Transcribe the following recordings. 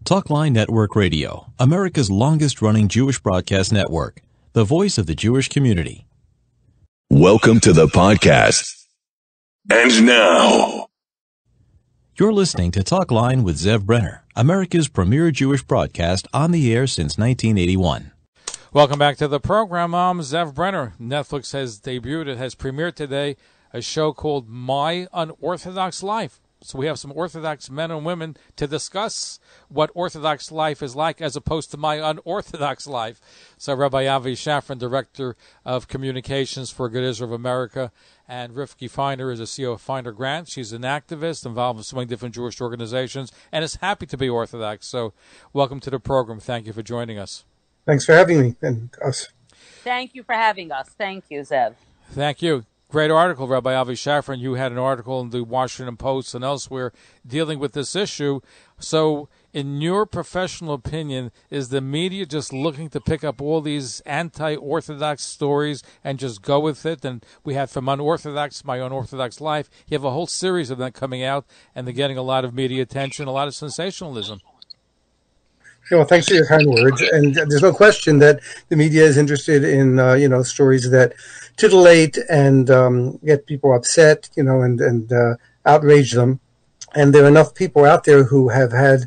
Talkline Network Radio, America's longest-running Jewish broadcast network, the voice of the Jewish community. Welcome to the podcast. And now, you're listening to Talkline with Zev Brenner, America's premier Jewish broadcast on the air since 1981. Welcome back to the program. I'm Zev Brenner. Netflix has debuted, it has premiered today, a show called My Unorthodox Life. So we have some Orthodox men and women to discuss what Orthodox life is like as opposed to my unorthodox life. So Rabbi Shafran, Director of Communications for Good Israel of America, and Rivkie Feiner is the CEO of Feiner Grant. She's an activist involved in so many different Jewish organizations and is happy to be Orthodox. So welcome to the program. Thank you for joining us. Thanks for having me and us. Thank you for having us. Thank you, Zev. Thank you. Great article, Rabbi Shafran. You had an article in the Washington Post and elsewhere dealing with this issue. So, in your professional opinion, is the media just looking to pick up all these anti-Orthodox stories and just go with it? And we have from Unorthodox, My Unorthodox Life. You have a whole series of them coming out, and they're getting a lot of media attention, a lot of sensationalism. Well, thanks for your kind words. And there's no question that the media is interested in, stories that titillate and get people upset, and outrage them. And there are enough people out there who have had,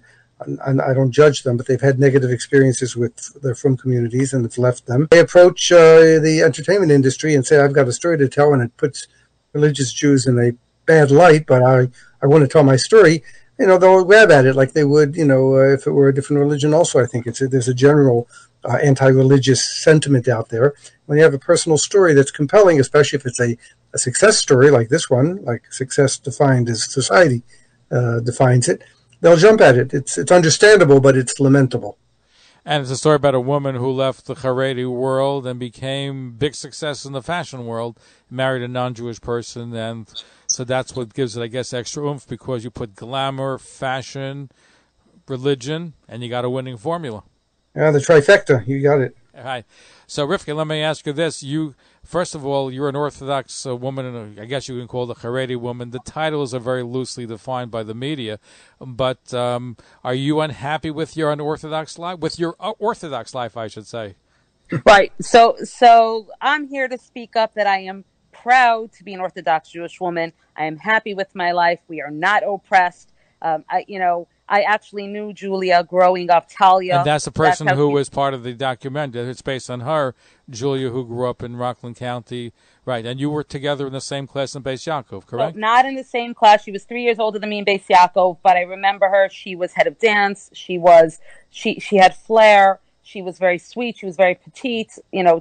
and I don't judge them, but they've had negative experiences with their frum communities and it's left them. They approach the entertainment industry and say, I've got a story to tell, and it puts religious Jews in a bad light, but I want to tell my story. They'll grab at it like they would, if it were a different religion also. I think there's a general anti-religious sentiment out there. When you have a personal story that's compelling, especially if it's a success story like this one, like success defined as society defines it, they'll jump at it. It's understandable, but it's lamentable. And it's a story about a woman who left the Haredi world and became big success in the fashion world, married a non-Jewish person, and so that's what gives it, I guess, extra oomph, because you put glamour, fashion, religion, and you got a winning formula. Yeah, the trifecta. You got it. All right. So, Rivkie, let me ask you this. First of all, you're an Orthodox woman, and I guess you can call it a Haredi woman. The titles are very loosely defined by the media. But are you unhappy with your unorthodox life? With your Orthodox life, I should say. Right. So I'm here to speak up that I am proud to be an Orthodox Jewish woman. I am happy with my life. We are not oppressed. I actually knew Julia growing up, Talia. And that's the person who was part of the documentary. It's based on her, Julia, who grew up in Rockland County. Right. And you were together in the same class in Beis Yaakov, correct? So not in the same class. She was 3 years older than me in Beis Yaakov, but I remember her. She was head of dance. She had flair. She was very sweet. She was very petite,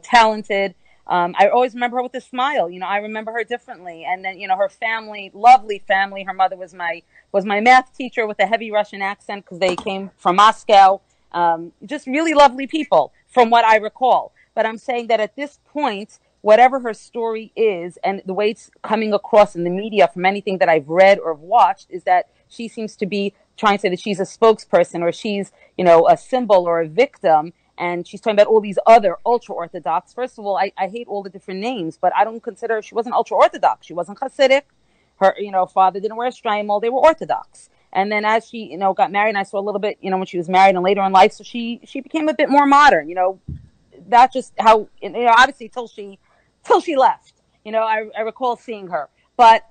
talented. I always remember her with a smile. I remember her differently. And then, her family, lovely family. Her mother was my math teacher with a heavy Russian accent because they came from Moscow. Just really lovely people from what I recall. But I'm saying that at this point, whatever her story is and the way it's coming across in the media from anything that I've read or watched is that she seems to be trying to say that she's a spokesperson or she's, a symbol or a victim. And she's talking about all these other ultra-Orthodox. First of all, I hate all the different names, but I don't consider she wasn't ultra-Orthodox. She wasn't Hasidic. Her, father didn't wear a shtreimel. They were Orthodox. And then as she, got married, and I saw a little bit, when she was married and later in life, so she became a bit more modern. That's just how, obviously till she left. I recall seeing her. But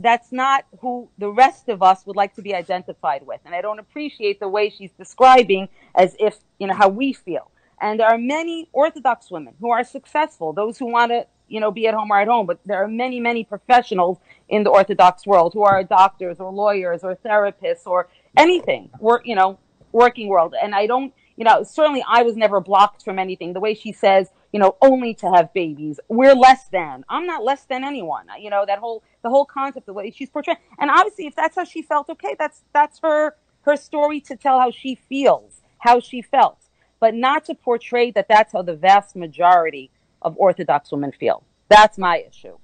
that's not who the rest of us would like to be identified with. And I don't appreciate the way she's describing as if, how we feel. And there are many Orthodox women who are successful, those who want to, be at home or at home. But there are many, many professionals in the Orthodox world who are doctors or lawyers or therapists or anything, working world. And I don't, certainly I was never blocked from anything. The way she says, only to have babies. We're less than. I'm not less than anyone. The whole concept, the way she's portrayed. And obviously, if that's how she felt, okay, that's her story to tell how she feels, how she felt. But not to portray that that's how the vast majority of Orthodox women feel. That's my issue.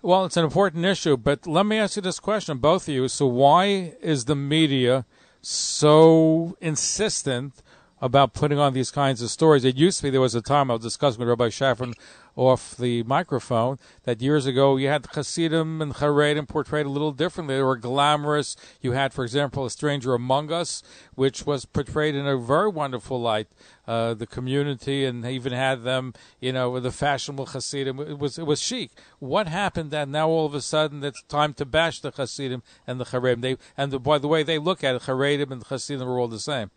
Well, it's an important issue, but let me ask you this question, both of you. So why is the media so insistent about putting on these kinds of stories. It used to be, there was a time I was discussing with Rabbi Shafran off the microphone, that years ago you had Hasidim and Haredim portrayed a little differently. They were glamorous. You had, for example, A Stranger Among Us, which was portrayed in a very wonderful light. The community, and they even had them, with the fashionable Hasidim. It was chic. What happened that now all of a sudden it's time to bash the Hasidim and the Haredim? By the way they look at it, Haredim and the Hasidim are all the same.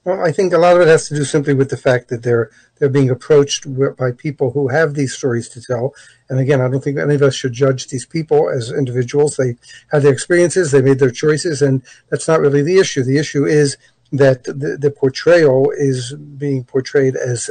Well, I think a lot of it has to do simply with the fact that they're being approached by people who have these stories to tell. And again, I don't think any of us should judge these people as individuals. They had their experiences, they made their choices, and that's not really the issue. The issue is that the portrayal is being portrayed as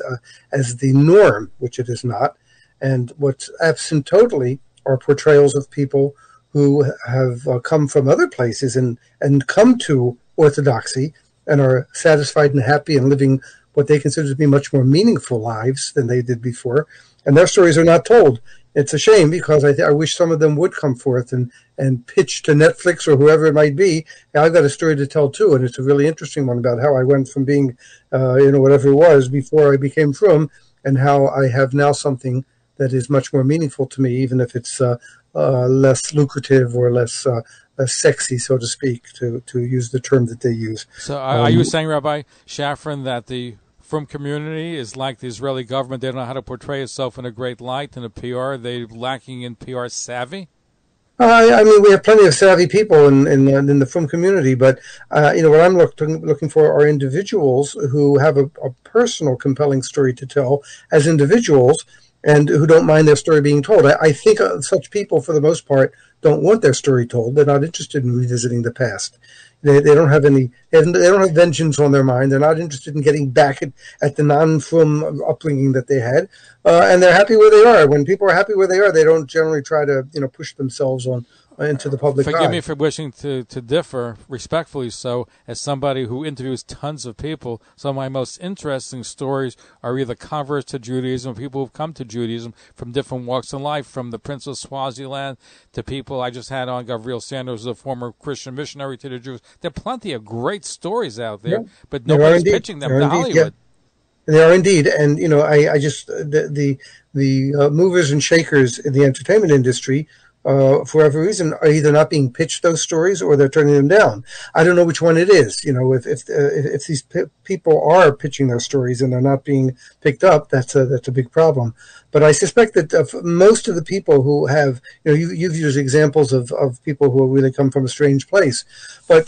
the norm, which it is not. And what's absent totally are portrayals of people who have come from other places and come to Orthodoxy and are satisfied and happy and living what they consider to be much more meaningful lives than they did before. And their stories are not told. It's a shame, because I wish some of them would come forth and pitch to Netflix or whoever it might be. I've got a story to tell too, and it's a really interesting one about how I went from being, whatever it was before I became frum, and how I have now something that is much more meaningful to me, even if it's less lucrative or less sexy, so to speak, to use the term that they use. So are you saying, Rabbi Shafran, that the frum community is like the Israeli government? They don't know how to portray itself in a great light in a PR. They're lacking in PR savvy? I mean, we have plenty of savvy people in the frum community, but what I'm looking for are individuals who have a personal, compelling story to tell as individuals, and who don't mind their story being told. I think such people, for the most part, don't want their story told. They're not interested in revisiting the past. They don't have any. They don't have vengeance on their mind. They're not interested in getting back at the non-frum upbringing that they had, and they're happy where they are. When people are happy where they are, they don't generally try to push themselves into the public eye. Forgive me for wishing to differ, respectfully so, as somebody who interviews tons of people. Some of my most interesting stories are either converts to Judaism, people who've come to Judaism from different walks of life, from the Prince of Swaziland to people I just had on, Gabriel Sanders, a former Christian missionary to the Jews. There are plenty of great stories out there, but nobody's pitching them to Hollywood. Yeah. They are indeed, and I just the movers and shakers in the entertainment industry, for whatever reason, are either not being pitched those stories or they're turning them down. I don't know which one it is. If these people are pitching their stories and they're not being picked up, that's a big problem. But I suspect that most of the people who have, you've used examples of people who really come from a strange place, but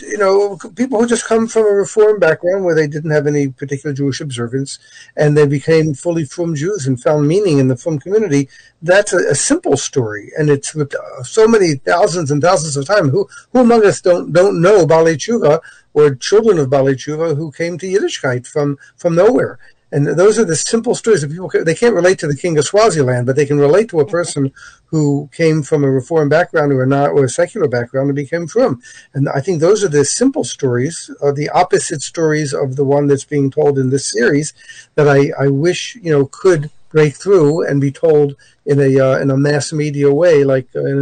people who just come from a Reform background where they didn't have any particular Jewish observance, and they became fully frum Jews and found meaning in the frum community. That's a simple story, and it's with so many thousands and thousands of time. Who among us don't know Balei Tshuva or children of Balei Tshuva who came to Yiddishkeit from nowhere? And those are the simple stories that people, they can't relate to the king of Swaziland, but they can relate to a person who came from a Reform background or a secular background and became frum. And I think those are the simple stories, the opposite stories of the one that's being told in this series, that I wish, could break through and be told in a mass media way.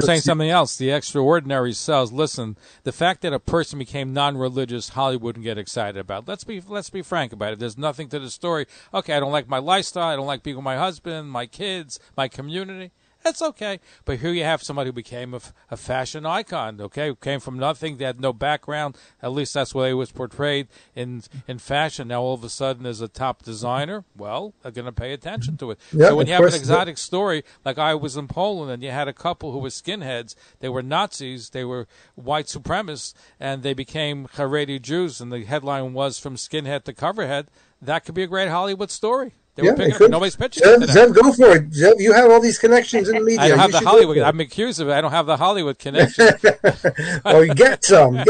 Saying something else, the extraordinary sells. Listen, the fact that a person became non-religious, Hollywood wouldn't get excited about. Let's be frank about it. There's nothing to the story. Okay, I don't like my lifestyle. I don't like being with my husband, my kids, my community. That's okay. But here you have somebody who became a fashion icon, okay, who came from nothing, they had no background. At least that's the way it was portrayed in fashion. Now all of a sudden as a top designer, well, they're going to pay attention to it. Yeah, so when you have an exotic story, like I was in Poland and you had a couple who were skinheads, they were Nazis, they were white supremacists, and they became Haredi Jews, and the headline was From Skinhead to Coverhead, that could be a great Hollywood story. Nobody's pitching it today. Zev, go for it. Zev, you have all these connections in the media. I don't have the Hollywood. I'm accused of it. I don't have the Hollywood connection. Well, get some.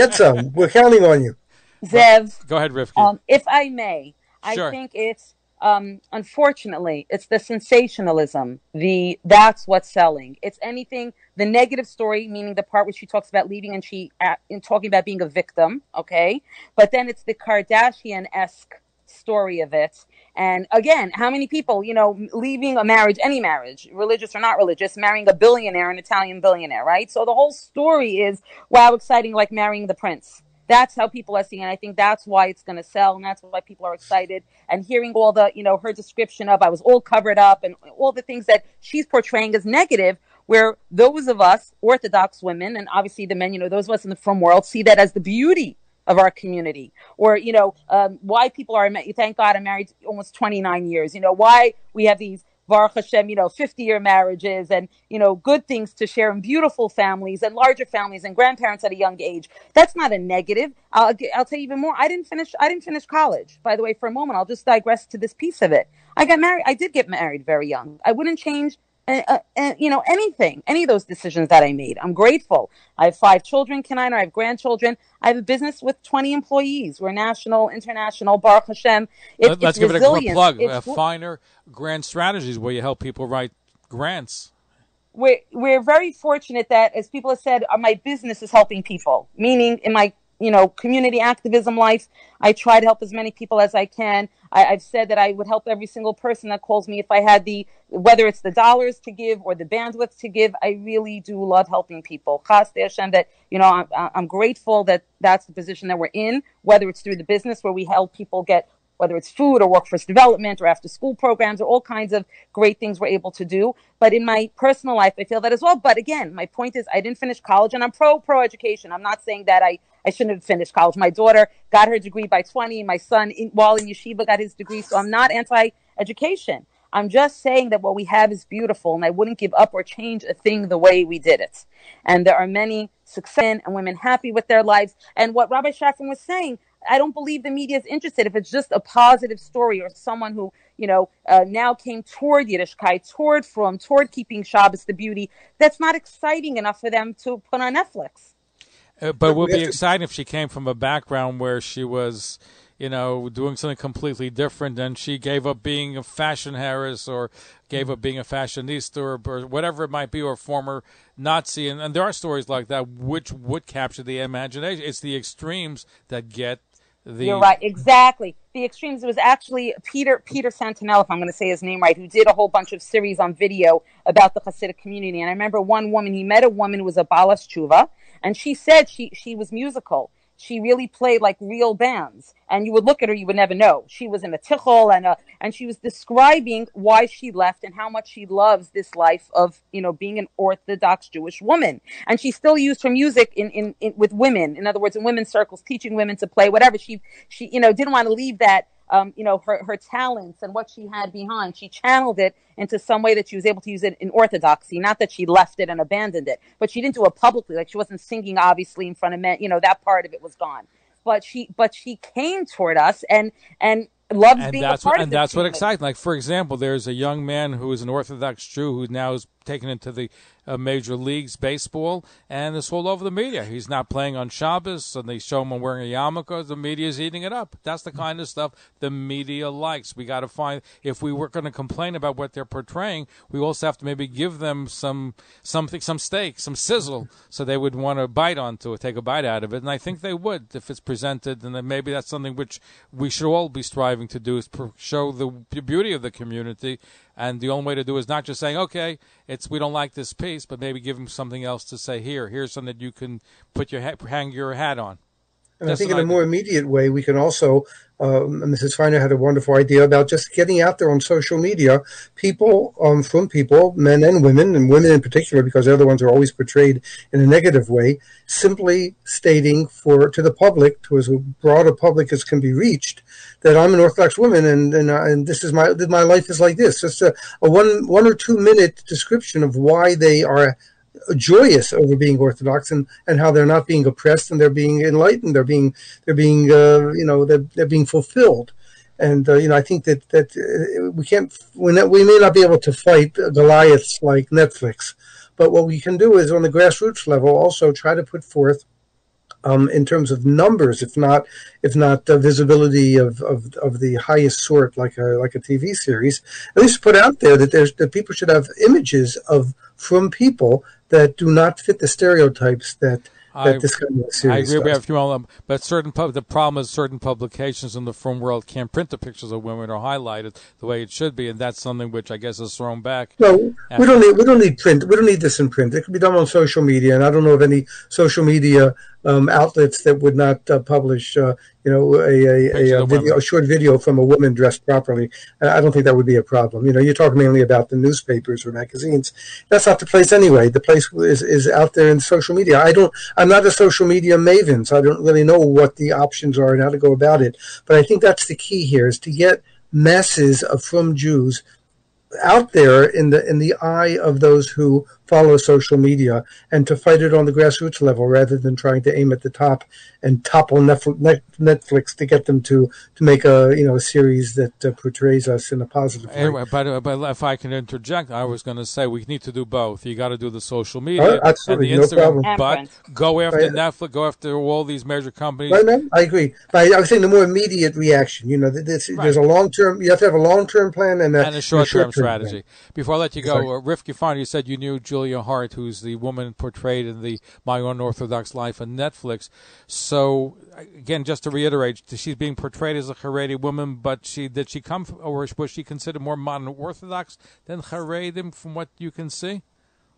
We're counting on you. Zev. Go ahead, Rivkie. If I may, Sure. I think it's, unfortunately, it's the sensationalism. That's what's selling. It's anything, the negative story, meaning the part where she talks about leaving and talking about being a victim, okay? But then it's the Kardashian-esque story of it. And again, how many people, leaving a marriage, any marriage, religious or not religious, marrying a billionaire, an Italian billionaire, right? So the whole story is, wow, exciting, like marrying the prince. That's how people are seeing it. I think that's why it's going to sell, and that's why people are excited. And hearing all the, her description of I was all covered up and all the things that she's portraying as negative, where those of us, Orthodox women, and obviously the men, those of us in the frum world, see that as the beauty of our community. Or, why people are, thank God I'm married almost 29 years, why we have these Baruch Hashem, 50-year marriages and, good things to share in beautiful families and larger families and grandparents at a young age. That's not a negative. I'll tell you even more. I didn't finish college. By the way, for a moment, I'll just digress to this piece of it. I did get married very young. I wouldn't change anything, any of those decisions that I made. I'm grateful. I have 5 children, I have grandchildren. I have a business with 20 employees. We're national, international, Baruch Hashem. Let's give it a quick plug. Feiner Grant Strategies, where you help people write grants. We're very fortunate that, as people have said, my business is helping people, meaning in my community activism life, I try to help as many people as I can. I've said that I would help every single person that calls me if I had whether it's the dollars to give or the bandwidth to give. I really do love helping people. Chas Hashem, that, I'm grateful that that's the position that we're in, whether it's through the business where we help people get, whether it's food or workforce development or after school programs or all kinds of great things we're able to do. But in my personal life, I feel that as well. But again, my point is I didn't finish college, and I'm pro education. I'm not saying that I shouldn't have finished college. My daughter got her degree by 20. My son, while in yeshiva, got his degree. So I'm not anti-education. I'm just saying that what we have is beautiful, and I wouldn't give up or change a thing the way we did it. And there are many success and women happy with their lives. And what Rabbi Shafran was saying, I don't believe the media is interested if it's just a positive story or someone who, now came toward Yiddishkeit, toward frum, toward keeping Shabbos, the beauty. That's not exciting enough for them to put on Netflix. But it would be exciting if she came from a background where she was, doing something completely different, and she gave up being a fashion heiress or gave up being a fashionista or whatever it might be, or former Nazi. And there are stories like that which would capture the imagination. It's the extremes that get You're right, exactly. The extremes. It was actually Peter Santinel, if I'm going to say his name right, who did a whole bunch of series on video about the Hasidic community. And I remember one woman, he met a woman who was a Balas Tshuva, and she said she was musical. She really played like real bands, and you would look at her, you would never know. She was in a tichel, and she was describing why she left and how much she loves this life of, being an Orthodox Jewish woman. And she still used her music in with women. In other words, in women's circles, teaching women to play whatever. She didn't want to leave that, her talents and what she had behind. She channeled it into some way that she was able to use it in Orthodoxy. Not that she left it and abandoned it, but she didn't do it publicly. Like, she wasn't singing, obviously, in front of men. That part of it was gone. But she came toward us and loves being a part of it. And that's what excites. Like, for example, there's a young man who is an Orthodox Jew who now is taken into the major leagues baseball, and it's all over the media. He's not playing on Shabbos, and they show him wearing a yarmulke. The media is eating it up. That's the kind of stuff the media likes. We got to find, if we were going to complain about what they're portraying, we also have to maybe give them some steak, some sizzle, so they would want to bite onto it, take a bite out of it. And I think they would if it's presented, and then maybe that's something which we should all be striving to do, is show the beauty of the community. And the only way to do it is not just saying, okay, we don't like this piece, but maybe give them something else to say. Here's something that you can hang your hat on. And I think in a more immediate way, we can also, Mrs. Feiner had a wonderful idea about just getting out there on social media, people, men and women in particular, because they're the ones who are always portrayed in a negative way, simply stating to the public, to as broad a public as can be reached, that I'm an Orthodox woman and this is my life is like this. Just a 1 or 2 minute description of why they are joyous over being Orthodox and how they're not being oppressed and they're being enlightened. They're being fulfilled. And I think that we may not be able to fight Goliaths like Netflix, but what we can do is on the grassroots level also try to put forth, in terms of numbers, if not visibility of the highest sort, like a TV series, at least put out there that people should have images from people that do not fit the stereotypes that this kind of series I agree does. with you, but the problem is certain publications in the frum world can't print the pictures of women or highlight it the way it should be, and that's something which I guess is thrown back. No, we don't need print. We don't need this in print. It can be done on social media, and I don't know of any social media outlets that would not publish, a short video from a woman dressed properly. I don't think that would be a problem. You're talking mainly about the newspapers or magazines. That's not the place anyway. The place is out there in social media. I'm not a social media maven, so I don't really know what the options are and how to go about it. But I think that's the key here, is to get masses of frum Jews out there in the eye of those who follow social media, and to fight it on the grassroots level rather than trying to aim at the top and topple Netflix to get them to make a series that portrays us in a positive way. Anyway, but if I can interject, I was going to say we need to do both. You got to do the social media and the Instagram, but go after Netflix, go after all these major companies. Right, no, I agree. But I was saying the more immediate reaction. There's a long-term. You have to have a long-term plan and a short-term strategy. Plan. Before I let you go, Rivkie Feiner, you said you knew Julia Hart, who's the woman portrayed in the My Unorthodox Life on Netflix. So, again, just to reiterate, she's being portrayed as a Haredi woman, but did she come, or was she considered more modern Orthodox than Haredim, from what you can see?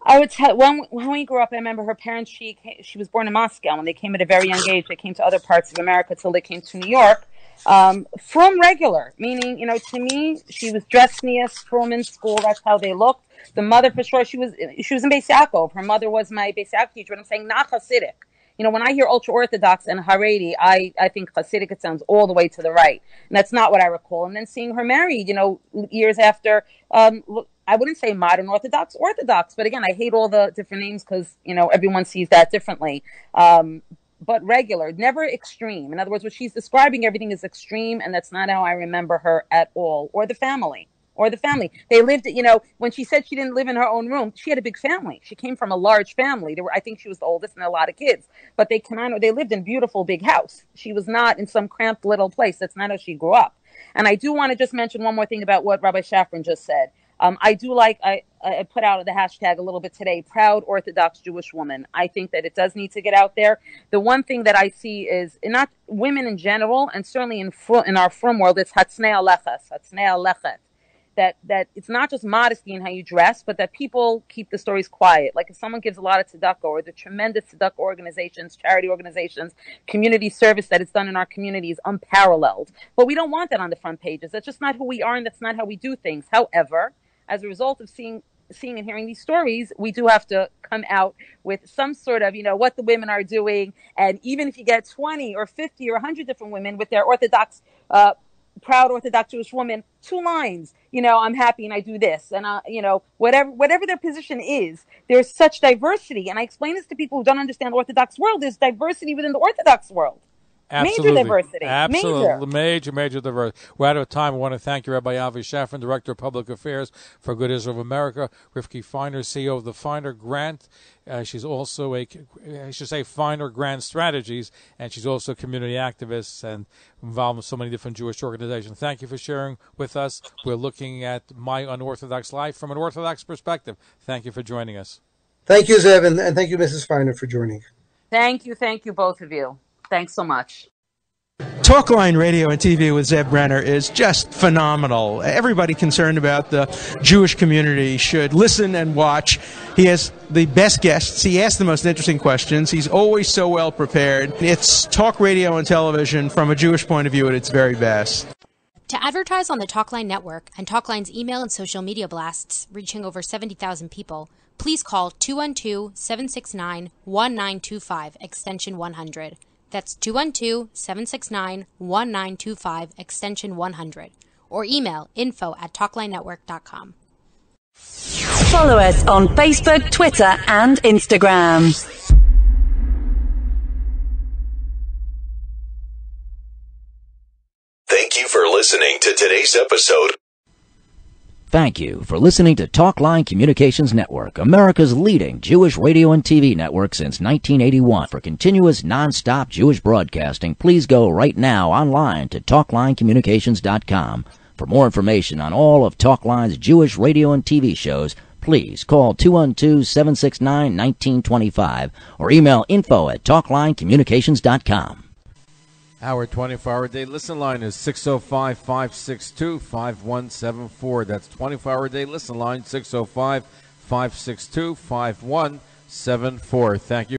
I would tell, when we grew up, I remember her parents, she was born in Moscow. When they came at a very young age, they came to other parts of America till they came to New York. From regular, meaning, to me, she was dressed from in school. That's how they looked. The mother, for sure, she was in Beis Yaakov. Her mother was my Beis Yaakov teacher, but I'm saying not Hasidic. When I hear ultra-Orthodox and Haredi, I think Hasidic, it sounds all the way to the right. And that's not what I recall. And then seeing her married, years after, I wouldn't say modern Orthodox, but again, I hate all the different names because, everyone sees that differently. But regular, never extreme. In other words, what she's describing, everything is extreme, and that's not how I remember her at all. Or the family. They lived, when she said she didn't live in her own room, she had a big family. She came from a large family. I think she was the oldest and a lot of kids. But they lived in a beautiful big house. She was not in some cramped little place. That's not how she grew up. And I do want to just mention one more thing about what Rabbi Shafran just said. I do I put out the hashtag a little bit today, proud Orthodox Jewish woman. I think that it does need to get out there. The one thing that I see is, not women in general, and certainly in our frum world, it's hatznei alechet. That it's not just modesty in how you dress, but that people keep the stories quiet. Like if someone gives a lot of tzedakah, or the tremendous tzedakah organizations, charity organizations, community service that is done in our community is unparalleled. But we don't want that on the front pages. That's just not who we are, and that's not how we do things. However, as a result of seeing and hearing these stories, we do have to come out with some sort of, what the women are doing. And even if you get 20 or 50 or 100 different women with their Orthodox, proud Orthodox Jewish woman, 2 lines, I'm happy and I do this. And, whatever their position is, there's such diversity. And I explain this to people who don't understand the Orthodox world. There's diversity within the Orthodox world. Absolutely. Major diversity. Absolutely. Major diversity. We're out of time. I want to thank you, Rabbi Avi Shafran, Director of Public Affairs for Good Israel of America, Rivkie Feiner, CEO of the Feiner Grant. She's also Feiner Grant Strategies, and she's also a community activist and involved in so many different Jewish organizations. Thank you for sharing with us. We're looking at My Unorthodox Life from an Orthodox perspective. Thank you for joining us. Thank you, Zev, and thank you, Mrs. Feiner, for joining. Thank you, both of you. Thanks so much. Talkline Radio and TV with Zev Brenner is just phenomenal. Everybody concerned about the Jewish community should listen and watch. He has the best guests. He asks the most interesting questions. He's always so well prepared. It's talk radio and television from a Jewish point of view at its very best. To advertise on the Talkline network and Talkline's email and social media blasts reaching over 70,000 people, please call 212-769-1925, extension 100. That's 212-769-1925, extension 100. Or email info@talklinenetwork.com. Follow us on Facebook, Twitter, and Instagram. Thank you for listening to today's episode. Thank you for listening to Talkline Communications Network, America's leading Jewish radio and TV network since 1981. For continuous, non-stop Jewish broadcasting, please go right now online to TalklineCommunications.com. For more information on all of Talkline's Jewish radio and TV shows, please call 212-769-1925 or email info@TalklineCommunications.com. Our 24-hour-a-day listen line is 605-562-5174. That's 24-hour-a-day listen line, 605-562-5174. Thank you.